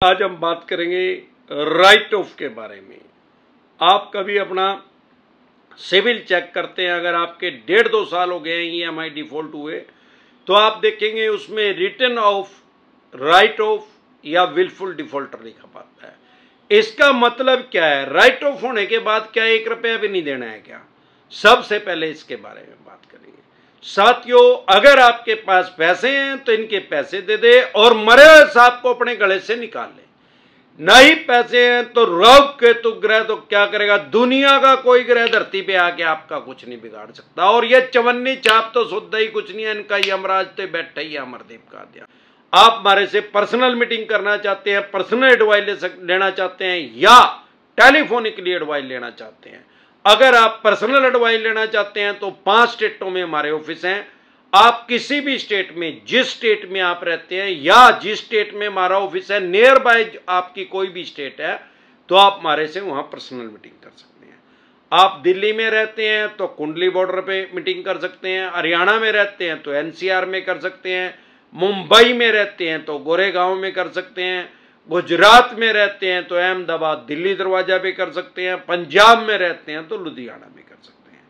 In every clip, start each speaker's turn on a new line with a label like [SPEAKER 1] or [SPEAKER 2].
[SPEAKER 1] आज हम बात करेंगे राइट ऑफ के बारे में। आप कभी अपना सिविल चेक करते हैं, अगर आपके 1.5-2 साल हो गए ईएमआई डिफॉल्ट हुए तो आप देखेंगे उसमें रिटर्न ऑफ, राइट ऑफ या विलफुल डिफॉल्टर लिखा पाता है। इसका मतलब क्या है? राइट ऑफ होने के बाद क्या 1 रुपया भी नहीं देना है क्या? सबसे पहले इसके बारे में बात करेंगे। साथियों, अगर आपके पास पैसे हैं तो इनके पैसे दे दे और मरे हुए सांप को अपने गले से निकाल ले। नहीं पैसे हैं तो राहु केतु ग्रह तो क्या करेगा? दुनिया का कोई ग्रह धरती पे आके आपका कुछ नहीं बिगाड़ सकता। और ये चवन्नी छाप तो शुद्ध ही कुछ नहीं है, इनका यमराज तो बैठा ही अमरदीप का ध्यान। आप हमारे से पर्सनल मीटिंग करना चाहते हैं, पर्सनल एडवाइस लेना चाहते हैं या टेलीफोनिकली एडवाइस लेना चाहते हैं। अगर आप पर्सनल एडवाइस लेना चाहते हैं तो 5 स्टेटों में हमारे ऑफिस हैं। आप किसी भी स्टेट में, जिस स्टेट में आप रहते हैं या जिस स्टेट में हमारा ऑफिस है, नियर बाय आपकी कोई भी स्टेट है तो आप हमारे से वहां पर्सनल मीटिंग कर सकते हैं। आप दिल्ली में रहते हैं तो कुंडली बॉर्डर पे मीटिंग कर सकते हैं, हरियाणा में रहते हैं तो एनसीआर में कर सकते हैं, मुंबई में रहते हैं तो गोरेगांव में कर सकते हैं, गुजरात में रहते हैं तो अहमदाबाद दिल्ली दरवाजा पे कर सकते हैं, पंजाब में रहते हैं तो लुधियाना में कर सकते हैं।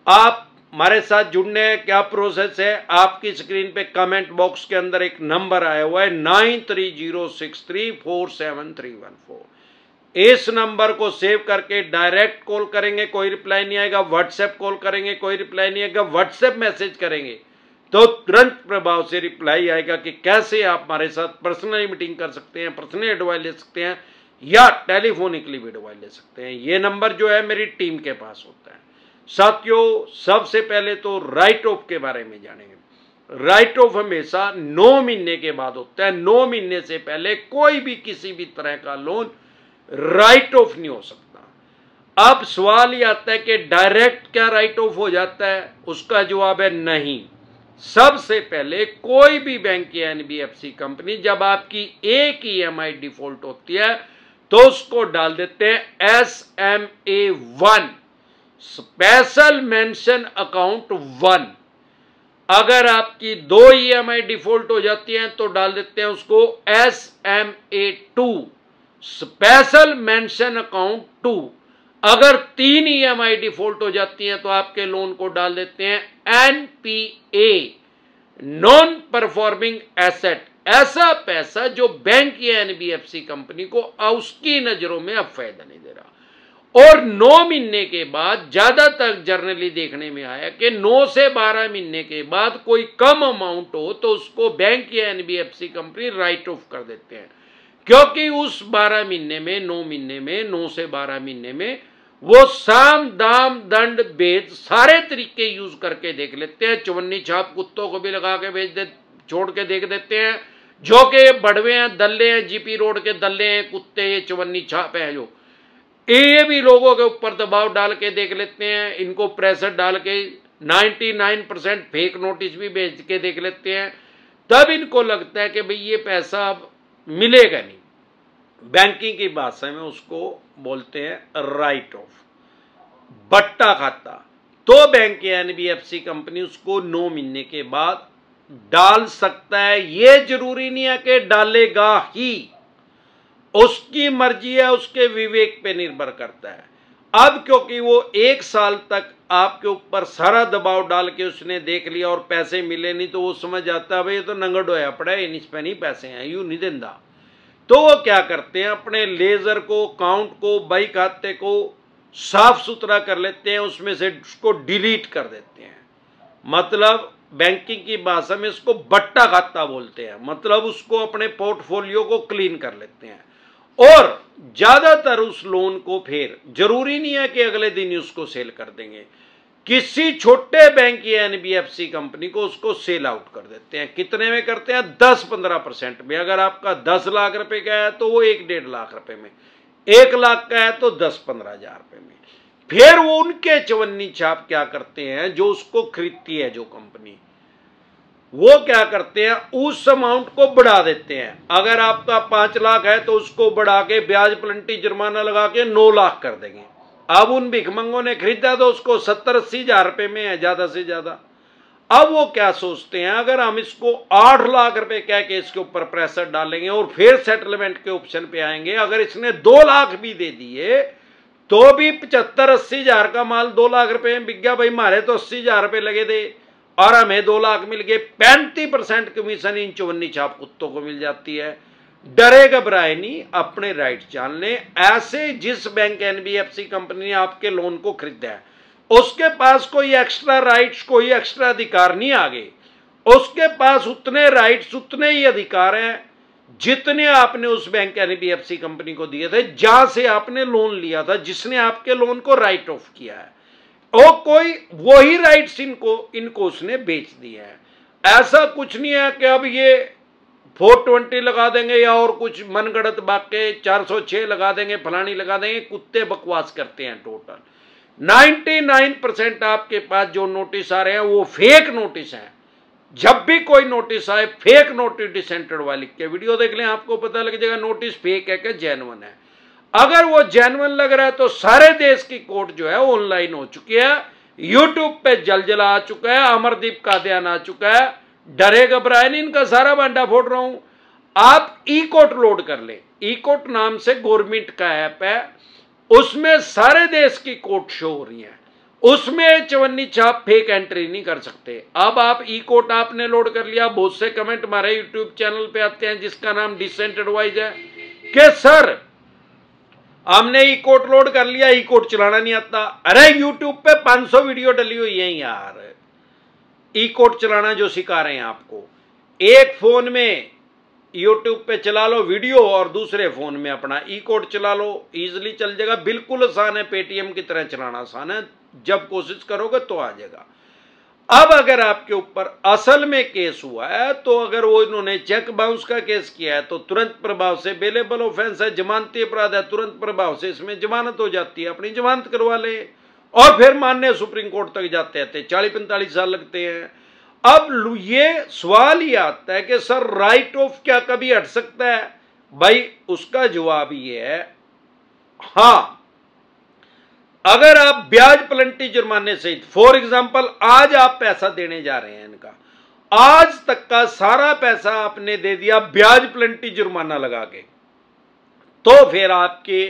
[SPEAKER 1] आप हमारे साथ जुड़ने क्या प्रोसेस है? आपकी स्क्रीन पे कमेंट बॉक्स के अंदर एक नंबर आया हुआ है 9306347314। इस नंबर को सेव करके डायरेक्ट कॉल करेंगे, कोई रिप्लाई नहीं आएगा। व्हाट्सएप कॉल करेंगे, कोई रिप्लाई नहीं आएगा। व्हाट्सएप मैसेज करेंगे तो तुरंत प्रभाव से रिप्लाई आएगा कि कैसे आप हमारे साथ पर्सनली मीटिंग कर सकते हैं, पर्सनली एडवाइस ले सकते हैं या टेलीफोनिकली भी एडवाइस ले सकते हैं। ये नंबर जो है मेरी टीम के पास होता है। साथियों, सबसे पहले तो राइट ऑफ के बारे में जानेंगे। राइट ऑफ हमेशा 9 महीने के बाद होता है। 9 महीने से पहले कोई भी किसी भी तरह का लोन राइट ऑफ नहीं हो सकता। अब सवाल ये आता है कि डायरेक्ट क्या राइट ऑफ हो जाता है? उसका जवाब है नहीं। सबसे पहले कोई भी बैंक या एनबीएफसी कंपनी जब आपकी एक ईएमआई डिफॉल्ट होती है तो उसको डाल देते हैं SMA1, स्पेशल मेंशन अकाउंट 1। अगर आपकी 2 ईएमआई डिफॉल्ट हो जाती हैं तो डाल देते हैं उसको SMA2, स्पेशल मेंशन अकाउंट 2। अगर 3 ईएमआई डिफॉल्ट हो जाती हैं तो आपके लोन को डाल देते हैं NPA, नॉन परफॉर्मिंग एसेट। ऐसा पैसा जो बैंक या एनबीएफसी कंपनी को उसकी नजरों में अब फायदा नहीं दे रहा। और 9 महीने के बाद, ज्यादातर जर्नली देखने में आया कि 9 से 12 महीने के बाद कोई कम अमाउंट हो तो उसको बैंक या एनबीएफसी कंपनी राइट ऑफ कर देते हैं, क्योंकि उस 12 महीने में, 9 महीने में, 9 से 12 महीने में वो साम दाम दंड भेद सारे तरीके यूज करके देख लेते हैं। चवन्नी छाप कुत्तों को भी लगा के भेज दे, छोड़ के देख देते हैं, जो कि बड़वे हैं, दल्ले हैं, जीपी रोड के दल्ले हैं, कुत्ते, ये चवन्नी छाप है जो ये भी लोगों के ऊपर दबाव डाल के देख लेते हैं। इनको प्रेशर डाल के 99% फेक नोटिस भी भेज के देख लेते हैं। तब इनको लगता है कि भाई ये पैसा अब मिलेगा नहीं। बैंकिंग की भाषा में उसको बोलते हैं राइट ऑफ, बट्टा खाता। तो बैंक या एनबीएफसी कंपनी उसको 9 महीने के बाद डाल सकता है। ये जरूरी नहीं है कि डालेगा ही, उसकी मर्जी है, उसके विवेक पे निर्भर करता है। अब क्योंकि वो 1 साल तक आपके ऊपर सारा दबाव डाल के उसने देख लिया और पैसे मिले नहीं तो वो समझ जाता है भाई ये तो नंगड़ होया पड़ा है, इन पे नहीं पैसे हैं, यूं नहीं देंदा। तो वो क्या करते हैं, अपने लेजर को, अकाउंट को, बही खाते को साफ सुथरा कर लेते हैं, उसमें से उसको डिलीट कर देते हैं। मतलब बैंकिंग की भाषा में इसको बट्टा खाता बोलते हैं। मतलब उसको अपने पोर्टफोलियो को क्लीन कर लेते हैं और ज्यादातर उस लोन को फिर जरूरी नहीं है कि अगले दिन ही उसको सेल कर देंगे। किसी छोटे बैंक या एनबीएफसी कंपनी को उसको सेल आउट कर देते हैं। कितने में करते हैं? 10-15% में। अगर आपका 10 लाख रुपए का है तो वो 1-1.5 लाख रुपए में, 1 लाख का है तो 10-15 हजार रुपए में। फिर वो उनके चवन्नी छाप क्या करते हैं, जो उसको खरीदती है जो कंपनी, वो क्या करते हैं, उस अमाउंट को बढ़ा देते हैं। अगर आपका 5 लाख है तो उसको बढ़ा के ब्याज प्लंटी जुर्माना लगा के 9 लाख कर देंगे। अब उन भिखमंगों ने खरीदा तो उसको 70-80 हजार रुपए में है ज्यादा से ज्यादा। अब वो क्या सोचते हैं, अगर हम इसको 8 लाख रुपए कह के इसके ऊपर प्रेशर डालेंगे और फिर सेटलमेंट के ऑप्शन पे आएंगे, अगर इसने 2 लाख भी दे दिए तो भी 75-80 हजार का माल 2 लाख रुपए में बिक गया। भाई हमारे तो 80 हजार रुपए लगे थे और हमें 2 लाख मिल गए। 35% कमीशन इन 54 छाप कुत्तों को मिल जाती है। डरे घबराए नहीं, अपने राइट जान लें। ऐसे जिस बैंक एनबीएफसी कंपनी ने आपके लोन को खरीदा है उसके पास कोई एक्स्ट्रा राइट्स, कोई एक्स्ट्रा अधिकार नहीं आगे। उसके पास उतने राइट्स, उतने ही अधिकार हैं जितने आपने उस बैंक एनबीएफसी कंपनी को दिए थे जहां से आपने लोन लिया था, जिसने आपके लोन को राइट ऑफ किया है। और कोई वही राइट्स इनको उसने बेच दिए हैं। ऐसा कुछ नहीं है कि अब ये 420 लगा देंगे या और कुछ मनगढ़ंत बाके 406 लगा देंगे, फलानी लगा देंगे। कुत्ते बकवास करते हैं। टोटल 99% आपके पास जो नोटिस आ रहे हैं वो फेक नोटिस हैं। जब भी कोई नोटिस आए फेक नोटिस डिसेंटेड वाली के वीडियो देख लें, आपको पता लग जाएगा नोटिस फेक है कि जेन्युइन है। अगर वो जेन्युइन लग रहा है तो सारे देश की कोर्ट जो है ऑनलाइन हो चुकी है, यूट्यूब पे जलजला आ चुका है, अमरदीप कादियान आ चुका है। डरे घबराए नहीं, इनका सारा भांडा फोड़ रहा हूं। आप ई कोर्ट लोड कर ले, ई कोर्ट नाम से गवर्नमेंट का ऐप है, उसमें सारे देश की कोर्ट शो हो रही है। उसमें 54 छाप फेक एंट्री नहीं कर सकते। अब आप ई कोर्ट आपने लोड कर लिया। बहुत से कमेंट हमारे यूट्यूब चैनल पे आते हैं जिसका नाम डिसेंट एडवाइज है कि सर हमने ई कोर्ट लोड कर लिया, ई कोर्ट चलाना नहीं आता। अरे यूट्यूब पे 500 वीडियो डली हुई है यार, ई कोर्ट चलाना जो सिखा रहे हैं आपको। एक फोन में यूट्यूब पे चला लो वीडियो और दूसरे फोन में अपना ई कोर्ट चला लो, इजीली चल जाएगा। बिल्कुल आसान है, पेटीएम की तरह चलाना आसान है। जब कोशिश करोगे तो आ जाएगा। अब अगर आपके ऊपर असल में केस हुआ है तो अगर वो इन्होंने चेक बाउंस का केस किया है तो तुरंत प्रभाव से बेलेबल ऑफेंस है, जमानती अपराध है, तुरंत प्रभाव से इसमें जमानत हो जाती है। अपनी जमानत करवा ले और फिर मानने सुप्रीम कोर्ट तक जाते हैं, 40-45 साल लगते हैं। अब ये सवाल ही आता है कि सर राइट ऑफ क्या कभी हट सकता है? भाई उसका जवाब ये है, हां, अगर आप ब्याज प्लंटी जुर्माने सहित, फॉर एग्जाम्पल आज आप पैसा देने जा रहे हैं इनका, आज तक का सारा पैसा आपने दे दिया ब्याज प्लंटी जुर्माना लगा के, तो फिर आपके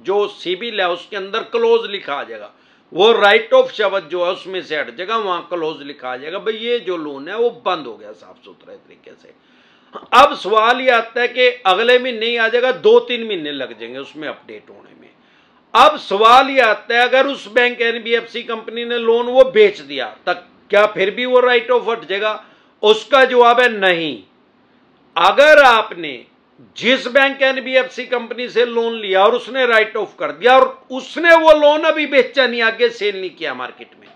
[SPEAKER 1] जो सिबिल है उसके अंदर क्लोज लिखा आ जाएगा। वो राइट ऑफ शब्द जो है उसमें से हट जाएगा, वहां क्लोज लिखा आ जाएगा, भाई ये जो लोन है वो बंद हो गया साफ सुथरे तरीके से। अब सवाल ये आता है कि अगले महीने ही आ जाएगा, 2-3 महीने लग जाएंगे उसमें अपडेट होने में। अब सवाल ये आता है अगर उस बैंक एनबीएफसी कंपनी ने लोन वो बेच दिया तक क्या फिर भी वो राइट ऑफ हट जाएगा? उसका जवाब है नहीं। अगर आपने जिस बैंक एनबीएफसी कंपनी से लोन लिया और उसने राइट ऑफ कर दिया और उसने वो लोन अभी बेचा नहीं, आगे सेल नहीं किया मार्केट में,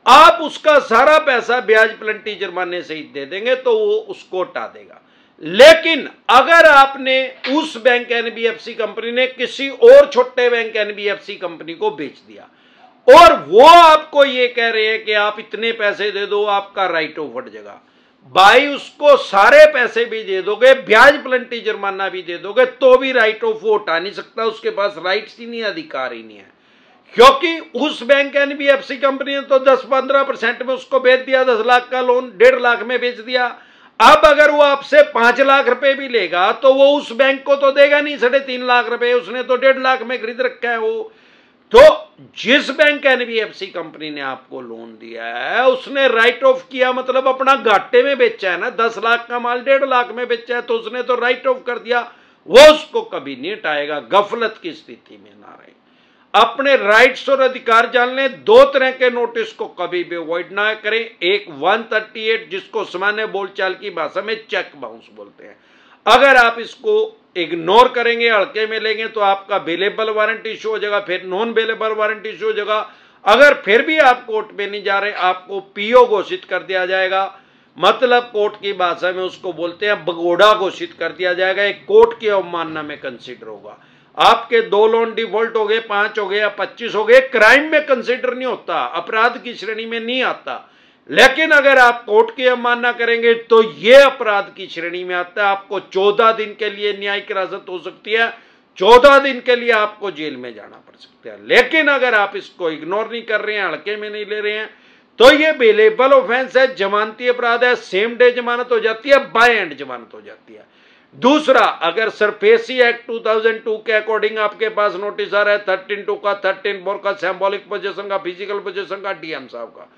[SPEAKER 1] आप उसका सारा पैसा ब्याज प्लंटी जुर्माने से ही दे देंगे तो वो उसको हटा देगा। लेकिन अगर आपने उस बैंक एनबीएफसी कंपनी ने किसी और छोटे बैंक एनबीएफसी कंपनी को बेच दिया और वो आपको ये कह रहे हैं कि आप इतने पैसे दे दो आपका राइट ऑफ हट जाएगा, भाई उसको सारे पैसे भी दे दोगे, ब्याज प्लंटी जुर्माना भी दे दोगे तो भी राइट ऑफ वो हटा नहीं सकता। उसके पास राइट्स ही नहीं, अधिकार ही नहीं है, क्योंकि उस बैंक एनबीएफसी कंपनी ने तो 10-15% में उसको बेच दिया। 10 लाख का लोन 1.5 लाख में बेच दिया। अब अगर वो आपसे 5 लाख रुपए भी लेगा तो वो उस बैंक को तो देगा नहीं 3.5 लाख रुपए, उसने तो 1.5 लाख में खरीद रखा है वो। तो जिस बैंक एनबीएफसी कंपनी ने आपको लोन दिया है उसने राइट ऑफ किया, मतलब अपना घाटे में बेचा है ना। 10 लाख का माल 1.5 लाख में बेचा है तो उसने तो राइट ऑफ कर दिया, वो उसको कभी नहीं हटाएगा। गफलत की स्थिति में ना रहे, अपने राइट्स और अधिकार जान लें। 2 तरह के नोटिस को कभी भी अवॉइड ना करें। एक 138 जिसको सामान्य बोलचाल की भाषा में चेक बाउंस बोलते हैं, अगर आप इसको इग्नोर करेंगे, हल्के में लेंगे तो आपका बेलेबल वारंट इशू हो जाएगा, फिर नॉन बेलेबल वारंट इशू हो जाएगा। अगर फिर भी आप कोर्ट में नहीं जा रहे, आपको पीओ घोषित कर दिया जाएगा, मतलब कोर्ट की भाषा में उसको बोलते हैं बगोड़ा घोषित कर दिया जाएगा। एक कोर्ट की अवमानना में कंसिडर होगा। आपके 2 लोन डिफॉल्ट हो गए, 5 हो गए या 25 हो गए, क्राइम में कंसिडर नहीं होता, अपराध की श्रेणी में नहीं आता। लेकिन अगर आप कोर्ट की अवमानना करेंगे तो यह अपराध की श्रेणी में आता है। आपको 14 दिन के लिए न्यायिक हिरासत हो सकती है, 14 दिन के लिए आपको जेल में जाना पड़ सकता है। लेकिन अगर आप इसको इग्नोर नहीं कर रहे हैं, हल्के में नहीं ले रहे हैं, तो ये बेलेबल ऑफेंस है, जमानती अपराध है, सेम डे जमानत हो जाती है, बाय एंड जमानत हो जाती है। दूसरा, अगर सरफेसी एक्ट 2002 के अकॉर्डिंग आपके पास नोटिस आ रहा है 13(2) का, 13(4) का, सिंबॉलिक पोजीशन का, फिजिकल पोजीशन का, डीएम साहब का,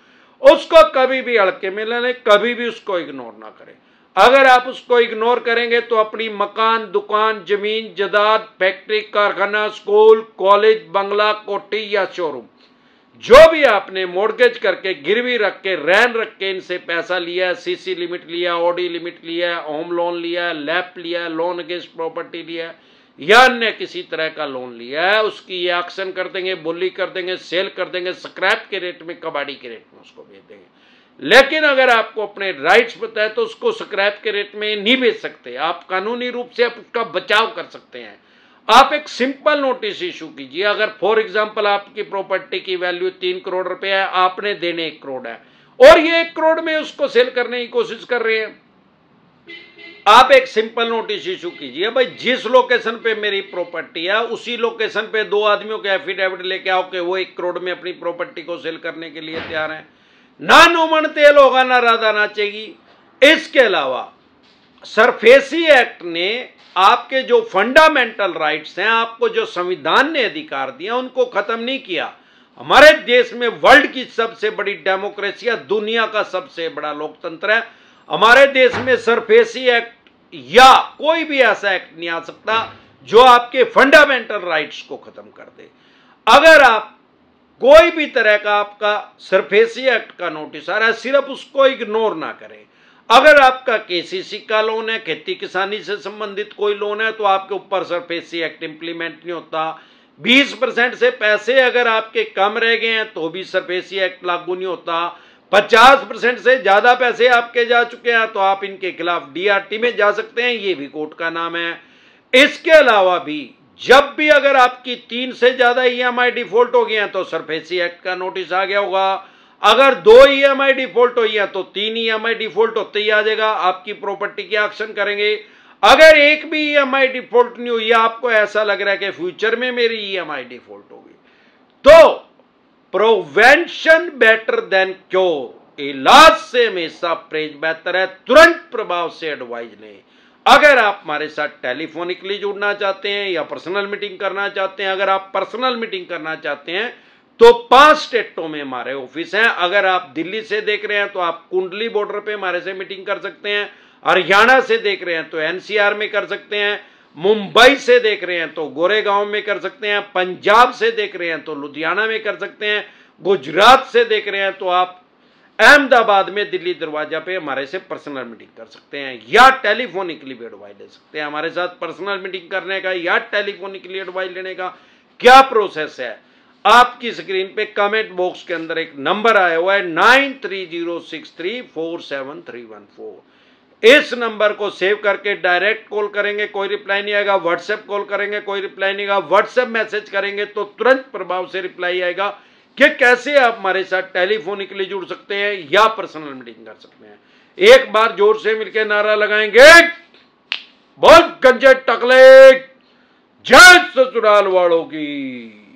[SPEAKER 1] उसको कभी भी हल्के में लें, कभी भी उसको इग्नोर ना करें। अगर आप उसको इग्नोर करेंगे तो अपनी मकान, दुकान, जमीन, जायदाद, फैक्ट्री, कारखाना, स्कूल, कॉलेज, बंगला, कोठी या शोरूम, जो भी आपने मॉर्गेज करके, गिरवी रख के, रैन रख के इनसे पैसा लिया है, सीसी लिमिट लिया, ओडी लिमिट लिया, होम लोन लिया, लैप लिया, लोन अगेंस्ट प्रॉपर्टी लिया या अन्य किसी तरह का लोन लिया है, उसकी ये एक्शन कर देंगे, बोली कर देंगे, सेल कर देंगे, स्क्रैप के रेट में, कबाड़ी के रेट में उसको बेच देंगे। लेकिन अगर आपको अपने राइट्स पता है तो उसको स्क्रैप के रेट में नहीं बेच सकते, आप कानूनी रूप से आप उसका बचाव कर सकते हैं। आप एक सिंपल नोटिस इशू कीजिए। अगर फॉर एग्जांपल आपकी प्रॉपर्टी की वैल्यू 3 करोड़ रुपए है, आपने देने 1 करोड़ है और ये 1 करोड़ में उसको सेल करने की कोशिश कर रहे हैं, आप एक सिंपल नोटिस इशू कीजिए, भाई जिस लोकेशन पे मेरी प्रॉपर्टी है उसी लोकेशन पे 2 आदमियों के एफिडेविट लेके आओ कि वो 1 करोड़ में अपनी प्रॉपर्टी को सेल करने के लिए तैयार है। ना नूमन तेल होगा, ना राधा नाचेगी। इसके अलावा सरफेसी एक्ट ने आपके जो फंडामेंटल राइट्स हैं, आपको जो संविधान ने अधिकार दिया, उनको खत्म नहीं किया। हमारे देश में वर्ल्ड की सबसे बड़ी डेमोक्रेसी है, दुनिया का सबसे बड़ा लोकतंत्र है। हमारे देश में सरफेसी एक्ट या कोई भी ऐसा एक्ट नहीं आ सकता जो आपके फंडामेंटल राइट्स को खत्म कर दे। अगर आप कोई भी तरह का आपका सरफेसी एक्ट का नोटिस आ रहा है, सिर्फ उसको इग्नोर ना करें। अगर आपका केसीसी का लोन है, खेती किसानी से संबंधित कोई लोन है, तो आपके ऊपर सरफेसी एक्ट इंप्लीमेंट नहीं होता। 20% से पैसे अगर आपके कम रह गए हैं तो भी सरफेसी एक्ट लागू नहीं होता। 50% से ज्यादा पैसे आपके जा चुके हैं तो आप इनके खिलाफ डीआरटी में जा सकते हैं, ये भी कोर्ट का नाम है। इसके अलावा भी जब भी अगर आपकी 3 से ज्यादा ईएमआई डिफॉल्ट हो गए हैं तो सरफेसी एक्ट का नोटिस आ गया होगा। अगर 2 ईएमआई डिफॉल्ट हुई है तो 3 ईएमआई डिफॉल्ट होते ही आ जाएगा, आपकी प्रॉपर्टी की एक्शन करेंगे। अगर एक भी ईएमआई डिफॉल्ट नहीं हुई, आपको ऐसा लग रहा है कि फ्यूचर में मेरी ईएमआई डिफॉल्ट होगी, तो प्रिवेंशन बेटर देन क्योर, इलाज से हमेशा परहेज बेहतर है। तुरंत प्रभाव से एडवाइज लें। अगर आप हमारे साथ टेलीफोनिकली जुड़ना चाहते हैं या पर्सनल मीटिंग करना चाहते हैं, अगर आप पर्सनल मीटिंग करना चाहते हैं तो 5 स्टेटों में हमारे ऑफिस हैं। अगर आप दिल्ली से देख रहे हैं तो आप कुंडली बॉर्डर पे हमारे से मीटिंग कर सकते हैं, हरियाणा से देख रहे हैं तो एनसीआर में कर सकते हैं, मुंबई से देख रहे हैं तो गोरेगांव में कर सकते हैं, पंजाब से देख रहे हैं तो लुधियाना में कर सकते हैं, गुजरात से देख रहे हैं तो आप अहमदाबाद में दिल्ली दरवाजा पे हमारे से पर्सनल मीटिंग कर सकते हैं या टेलीफोनिकली भी एडवाइस ले सकते हैं। हमारे साथ पर्सनल मीटिंग करने का या टेलीफोनिकली एडवाइस लेने का क्या प्रोसेस है, आपकी स्क्रीन पे कमेंट बॉक्स के अंदर एक नंबर आया हुआ है 9306347314। इस नंबर को सेव करके डायरेक्ट कॉल करेंगे, कोई रिप्लाई नहीं आएगा। व्हाट्सएप कॉल करेंगे, कोई रिप्लाई नहीं आएगा। व्हाट्सएप मैसेज करेंगे तो तुरंत प्रभाव से रिप्लाई आएगा कि कैसे आप हमारे साथ टेलीफोनिकली जुड़ सकते हैं या पर्सनल मीटिंग कर सकते हैं। एक बार जोर से मिलकर नारा लगाएंगे, बहुत गंजे टकले, जय ससुराल वालों की।